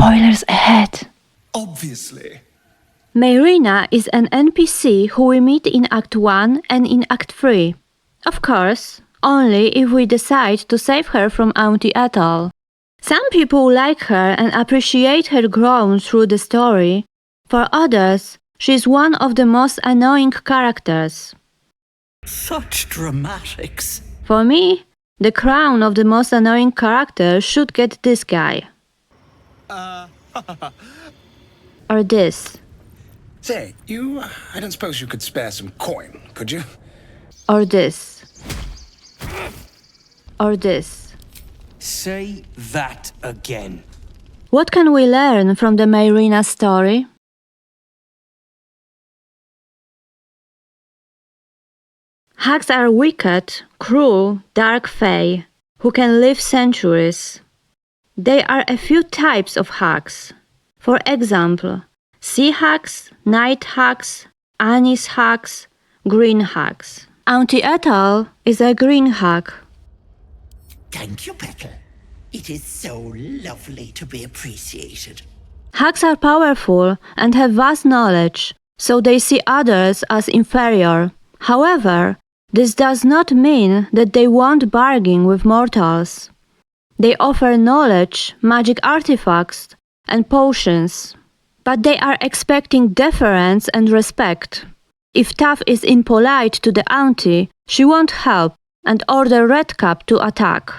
Spoilers ahead! Obviously. Mayrina is an NPC who we meet in Act 1 and in Act 3. Of course, only if we decide to save her from Auntie Ethel. Some people like her and appreciate her growth through the story. For others, she is one of the most annoying characters. Such dramatics. For me, the crown of the most annoying character should get this guy. Or this. Say, I don't suppose you could spare some coin, could you? Or this. Or this. Say that again. What can we learn from the Mayrina story? Hags are wicked, cruel, dark fae, who can live centuries. There are a few types of hags. For example, sea hags, night hags, anise hags, green hags. Auntie Ethel is a green hag. Thank you, Petal. It is so lovely to be appreciated. Hags are powerful and have vast knowledge, so they see others as inferior. However, this does not mean that they won't bargain with mortals. They offer knowledge, magic artifacts, and potions. But they are expecting deference and respect. If Taff is impolite to the auntie, she won't help and order Redcap to attack.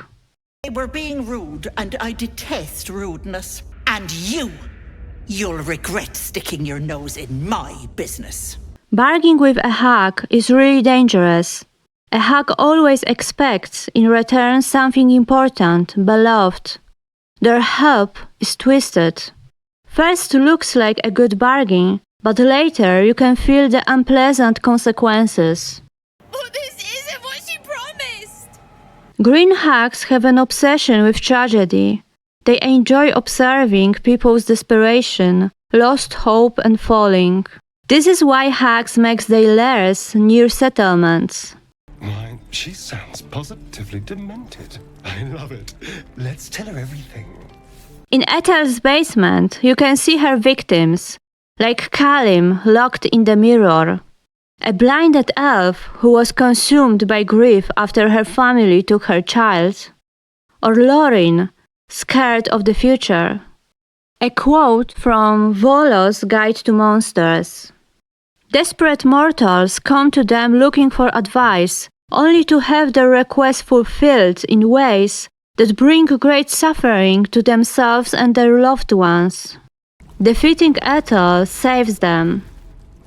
They were being rude, and I detest rudeness. And you'll regret sticking your nose in my business. Bargaining with a hag is really dangerous. A hag always expects in return something important, beloved. Their help is twisted. First looks like a good bargain, but later you can feel the unpleasant consequences. Oh, this isn't what she promised! Green hags have an obsession with tragedy. They enjoy observing people's desperation, lost hope and falling. This is why hags make their lairs near settlements. Why, she sounds positively demented. I love it. Let's tell her everything. In Ethel's basement, you can see her victims, like Kalim locked in the mirror, a blinded elf who was consumed by grief after her family took her child, or Lorin, scared of the future. A quote from Volo's Guide to Monsters. Desperate mortals come to them looking for advice, only to have their requests fulfilled in ways that bring great suffering to themselves and their loved ones. Defeating Ethel saves them.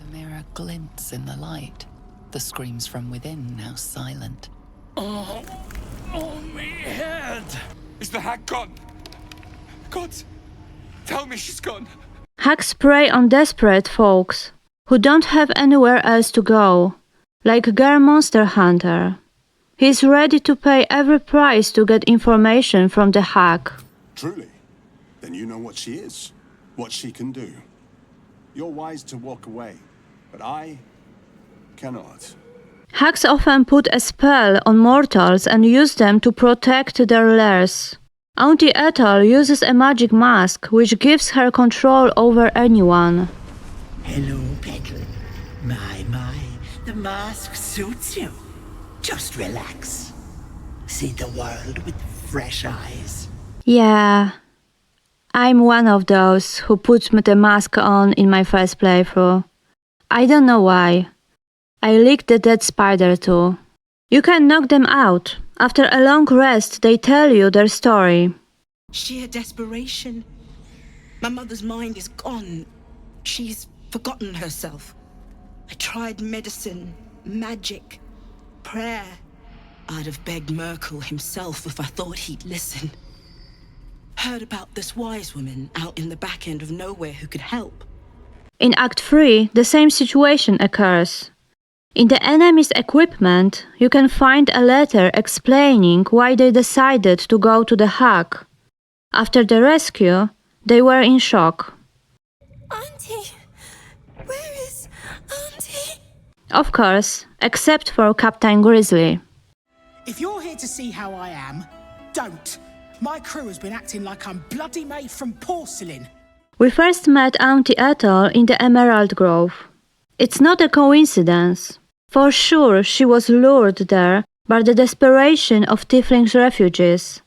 The mirror glints in the light, the screams from within now silent. Oh, me head! Is the hag gone? God, tell me she's gone. Hags prey on desperate folks who don't have anywhere else to go, like Ger Monster Hunter. He is ready to pay every price to get information from the hag. Truly? Then you know what she is, what she can do. You're wise to walk away, but I cannot. Hags often put a spell on mortals and use them to protect their lairs. Auntie Ethel uses a magic mask which gives her control over anyone. Hello, Petal. My, the mask suits you. Just relax. See the world with fresh eyes. Yeah, I'm one of those who put the mask on in my first playthrough. I don't know why. I licked the dead spider too. You can knock them out. After a long rest, they tell you their story. Sheer desperation. My mother's mind is gone. She's forgotten herself. I tried medicine, magic, prayer. I'd have begged Merkel himself if I thought he'd listen. Heard about this wise woman out in the back end of nowhere who could help. In Act 3, the same situation occurs. In the enemy's equipment, you can find a letter explaining why they decided to go to the hag. After the rescue, they were in shock. Auntie! Where is Auntie? Of course, except for Captain Grizzly. If you're here to see how I am, don't. My crew has been acting like I'm bloody made from porcelain. We first met Auntie Ethel in the Emerald Grove. It's not a coincidence. For sure, she was lured there by the desperation of Tiefling's refugees.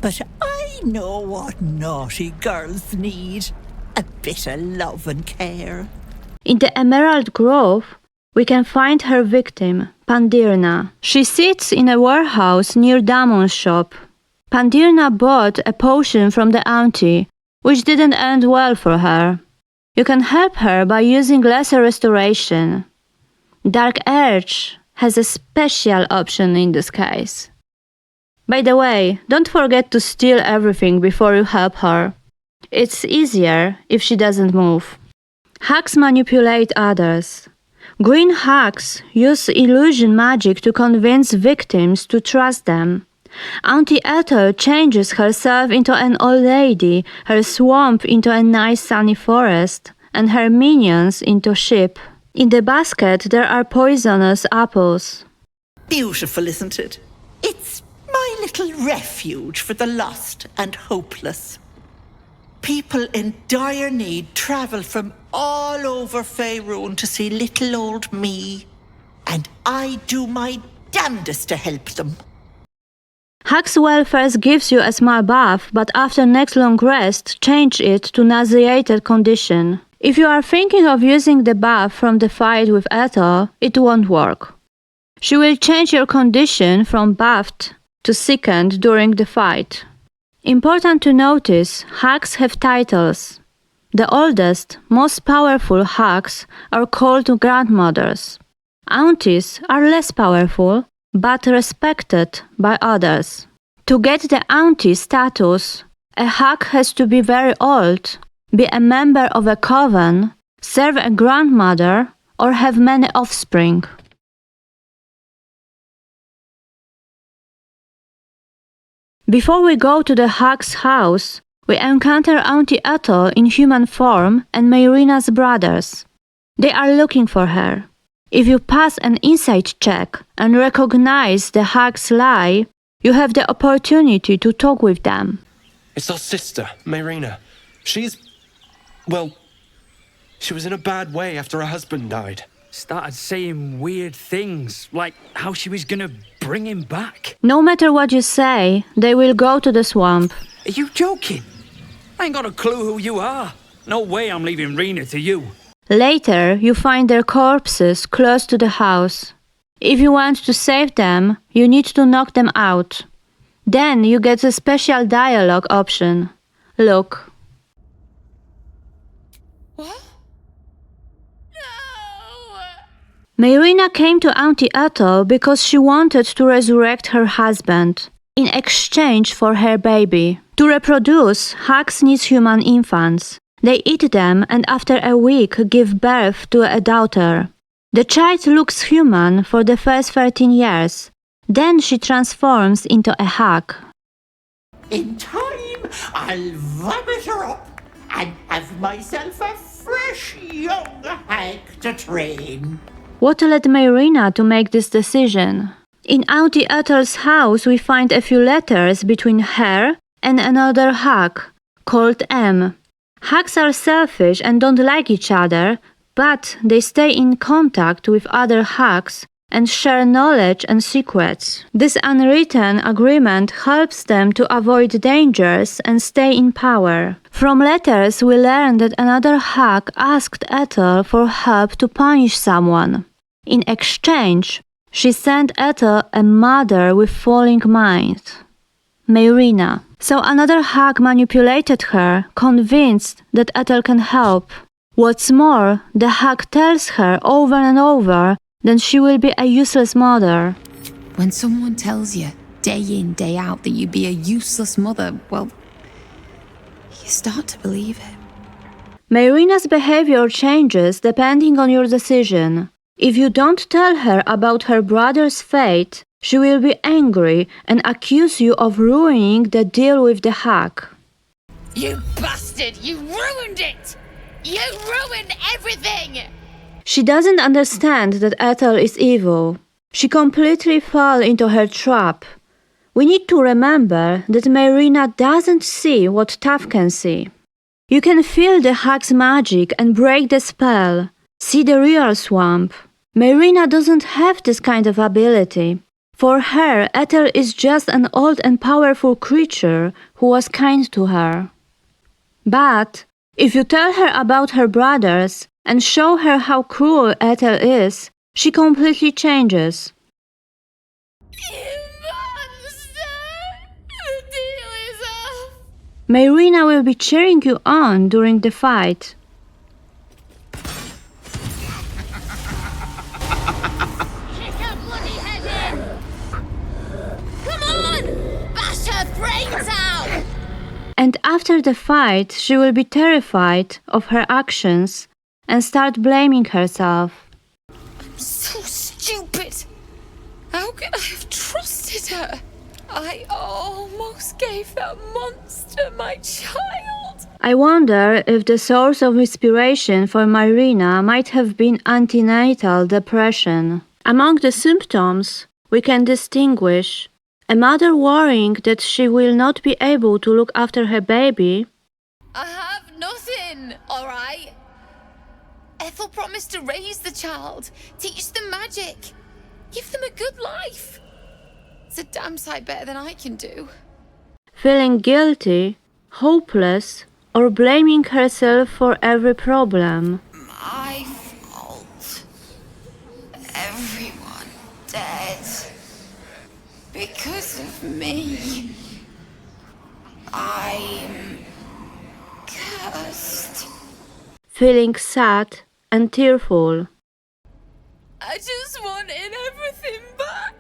But I know what naughty girls need. A bit of love and care. In the Emerald Grove, we can find her victim, Mayrina. She sits in a warehouse near Damon's shop. Mayrina bought a potion from the auntie, which didn't end well for her. You can help her by using Lesser Restoration. Dark Urge has a special option in this case. By the way, don't forget to steal everything before you help her. It's easier if she doesn't move. Hags manipulate others. Green hags use illusion magic to convince victims to trust them. Auntie Ethel changes herself into an old lady, her swamp into a nice sunny forest, and her minions into sheep. In the basket there are poisonous apples. Beautiful, isn't it? It's my little refuge for the lost and hopeless. People in dire need travel from all over Faerun to see little old me, and I do my damnedest to help them. Hag's welfare gives you a small buff, but after next long rest, change it to nauseated condition. If you are thinking of using the buff from the fight with Ethel, it won't work. She will change your condition from buffed to sickened during the fight. Important to notice, hags have titles. The oldest, most powerful hags are called grandmothers. Aunties are less powerful, but respected by others. To get the auntie status, a hag has to be very old, be a member of a coven, serve a grandmother, or have many offspring. Before we go to the hag's house, we encounter Auntie Ethel in human form and Mayrina's brothers. They are looking for her. If you pass an insight check and recognize the hag's lie, you have the opportunity to talk with them. It's our sister, Mayrina. Well, she was in a bad way after her husband died. Started saying weird things, like how she was gonna bring him back. No matter what you say, they will go to the swamp. Are you joking? I ain't got a clue who you are. No way I'm leaving Rena to you. Later, you find their corpses close to the house. If you want to save them, you need to knock them out. Then you get a special dialogue option. Look. What? Mayrina came to Auntie Ethel because she wanted to resurrect her husband in exchange for her baby. To reproduce, hags need human infants. They eat them and after a week give birth to a daughter. The child looks human for the first 13 years. Then she transforms into a hag. In time, I'll vomit her up and have myself a fresh young hag to train. What led Mayrina to make this decision? In Auntie Ethel's house we find a few letters between her and another hag, called M. Hags are selfish and don't like each other, but they stay in contact with other hags and share knowledge and secrets. This unwritten agreement helps them to avoid dangers and stay in power. From letters we learn that another hag asked Ethel for help to punish someone. In exchange, she sent Ethel a mother with falling mind, Mayrina. So another hag manipulated her, convinced that Ethel can help. What's more, the hag tells her over and over that she will be a useless mother. When someone tells you, day in, day out, that you'd be a useless mother, well, you start to believe it. Mayrina's behavior changes depending on your decision. If you don't tell her about her brother's fate, she will be angry and accuse you of ruining the deal with the hag. You bastard! You ruined it! You ruined everything! She doesn't understand that Ethel is evil. She completely falls into her trap. We need to remember that Mayrina doesn't see what Taff can see. You can feel the Hag's magic and break the spell, see the real swamp. Mayrina doesn't have this kind of ability. For her, Ethel is just an old and powerful creature who was kind to her. But if you tell her about her brothers and show her how cruel Ethel is, she completely changes. Mayrina will be cheering you on during the fight. Kick her bloody head in! Come on! Bash her brains out! And after the fight, she will be terrified of her actions and start blaming herself. I'm so stupid! How could I have trusted her? I almost gave that monster my child. I wonder if the source of inspiration for Mayrina might have been antenatal depression. Among the symptoms, we can distinguish a mother worrying that she will not be able to look after her baby. I have nothing, all right? Ethel promised to raise the child, teach them magic, give them a good life. It's a damn sight better than I can do. Feeling guilty, hopeless, or blaming herself for every problem. My fault. Everyone dead. Because of me. I'm cursed. Feeling sad and tearful. I just wanted everything back.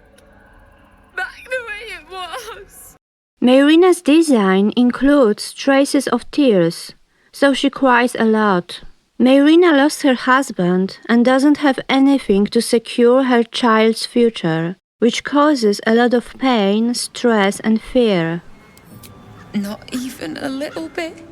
Back the way it was. Mayrina's design includes traces of tears, so she cries a lot. Mayrina lost her husband and doesn't have anything to secure her child's future, which causes a lot of pain, stress and fear. Not even a little bit.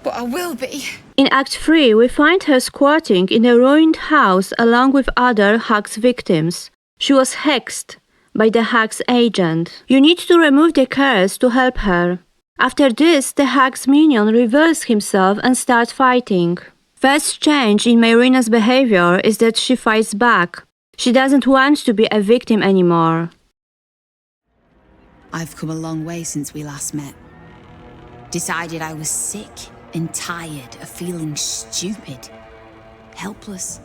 But I will be. In Act 3, we find her squatting in a ruined house along with other Hag's victims. She was hexed by the Hag's agent. You need to remove the curse to help her. After this, the Hag's minion reveals himself and starts fighting. First change in Mayrina's behavior is that she fights back. She doesn't want to be a victim anymore. I've come a long way since we last met. Decided I was sick and tired of feeling stupid, helpless.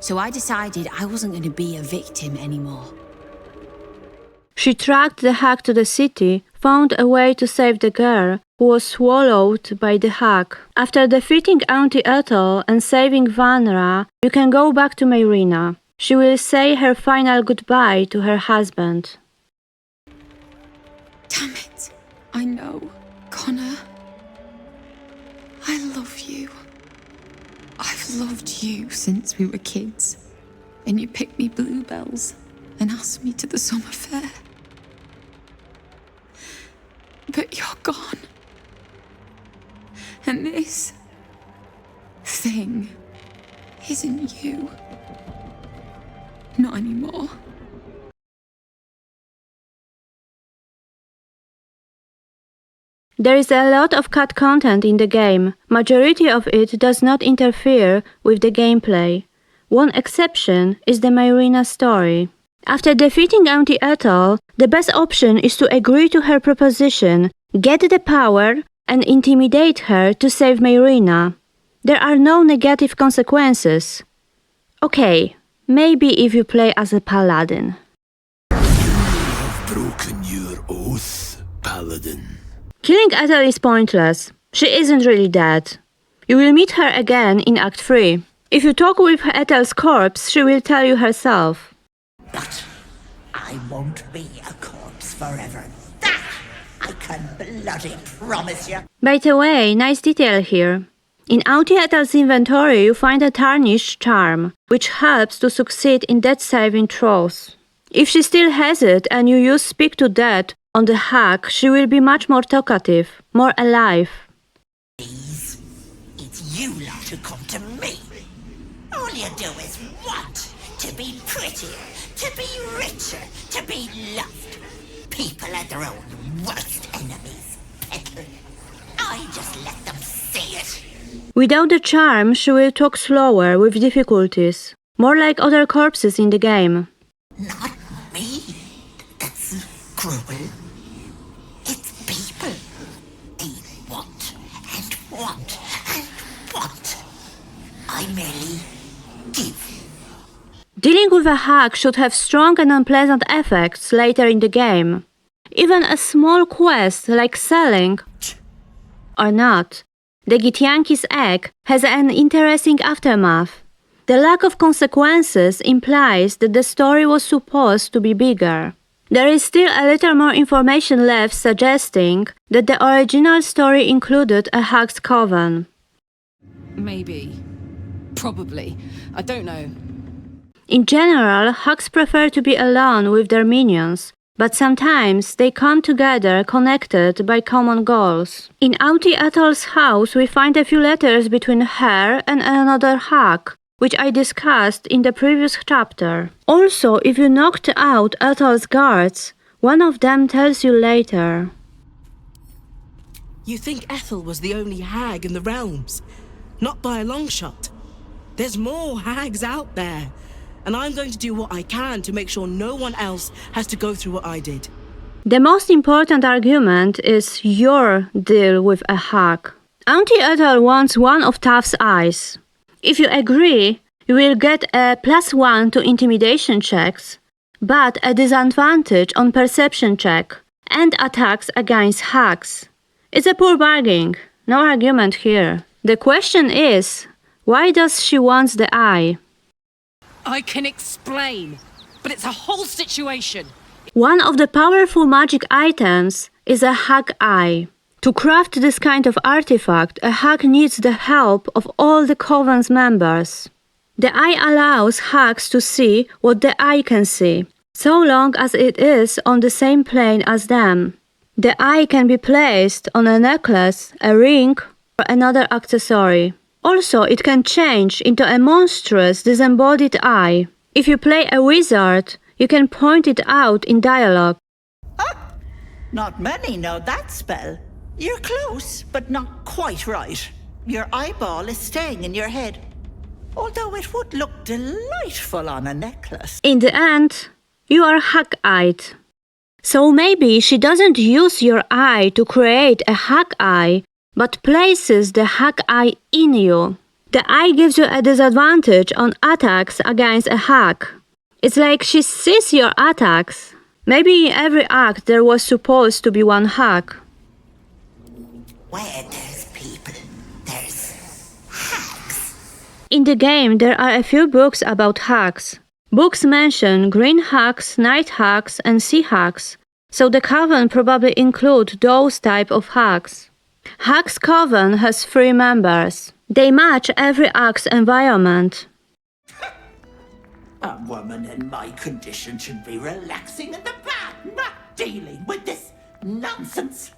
So I decided I wasn't going to be a victim anymore. She tracked the Hag to the city, found a way to save the girl, who was swallowed by the Hag. After defeating Auntie Ethel and saving Vanra, you can go back to Mayrina. She will say her final goodbye to her husband. Damn it. I know, Connor. I love you. I've loved you since we were kids. And you picked me bluebells and asked me to the summer fair. But you're gone. And this thing isn't you. Not anymore. There is a lot of cut content in the game. Majority of it does not interfere with the gameplay. One exception is the Mayrina story. After defeating Auntie Ethel, the best option is to agree to her proposition, get the power, and intimidate her to save Mayrina. There are no negative consequences. Okay, maybe if you play as a paladin. You have broken your oath, paladin. Killing Ethel is pointless. She isn't really dead. You will meet her again in Act 3. If you talk with Ethel's corpse, she will tell you herself. But I won't be a corpse forever. That I can bloody promise you. By the way, nice detail here. In Auntie Ethel's inventory you find a tarnished charm, which helps to succeed in death-saving throws. If she still has it and you use Speak to Death on the Hag, she will be much more talkative, more alive. Please, it's you lot who come to me. All you do is want to be prettier, to be richer, to be loved. People are their own worst enemies, Petal. I just let them see it. Without the charm, she will talk slower, with difficulties, more like other corpses in the game. Not me. That's cruel. It's people. They want and want and want. I merely give. Dealing with a hag should have strong and unpleasant effects later in the game. Even a small quest like selling or not, the Githyanki's egg has an interesting aftermath. The lack of consequences implies that the story was supposed to be bigger. There is still a little more information left suggesting that the original story included a Hag Coven. Maybe. Probably. I don't know. In general, hags prefer to be alone with their minions, but sometimes they come together connected by common goals. In Auntie Ethel's house we find a few letters between her and another hag, which I discussed in the previous chapter. Also, if you knocked out Ethel's guards, one of them tells you later. You think Ethel was the only hag in the realms? Not by a long shot. There's more hags out there, and I'm going to do what I can to make sure no one else has to go through what I did. The most important argument is your deal with a hag. Auntie Ethel wants one of Tuff's eyes. If you agree, you will get a +1 to intimidation checks, but a disadvantage on perception check and attacks against hags. It's a poor bargain, no argument here. The question is, why does she want the eye? I can explain, but it's a whole situation. One of the powerful magic items is a hag eye. To craft this kind of artifact, a hag needs the help of all the Coven's members. The eye allows hags to see what the eye can see, so long as it is on the same plane as them. The eye can be placed on a necklace, a ring, or another accessory. Also, it can change into a monstrous disembodied eye. If you play a wizard, you can point it out in dialogue. Not many know that spell. You're close, but not quite right. Your eyeball is staying in your head, although it would look delightful on a necklace. In the end, you are hag-eyed. So maybe she doesn't use your eye to create a hag eye, but places the hag eye in you. The eye gives you a disadvantage on attacks against a hag. It's like she sees your attacks. Maybe in every act there was supposed to be one hag. Where there's people, there's hags. In the game there are a few books about hags. Books mention green hags, night hags and sea hags, so the coven probably include those type of hags. Hag Coven has 3 members. They match every hag's environment. A woman in my condition should be relaxing in the bath, not dealing with this nonsense.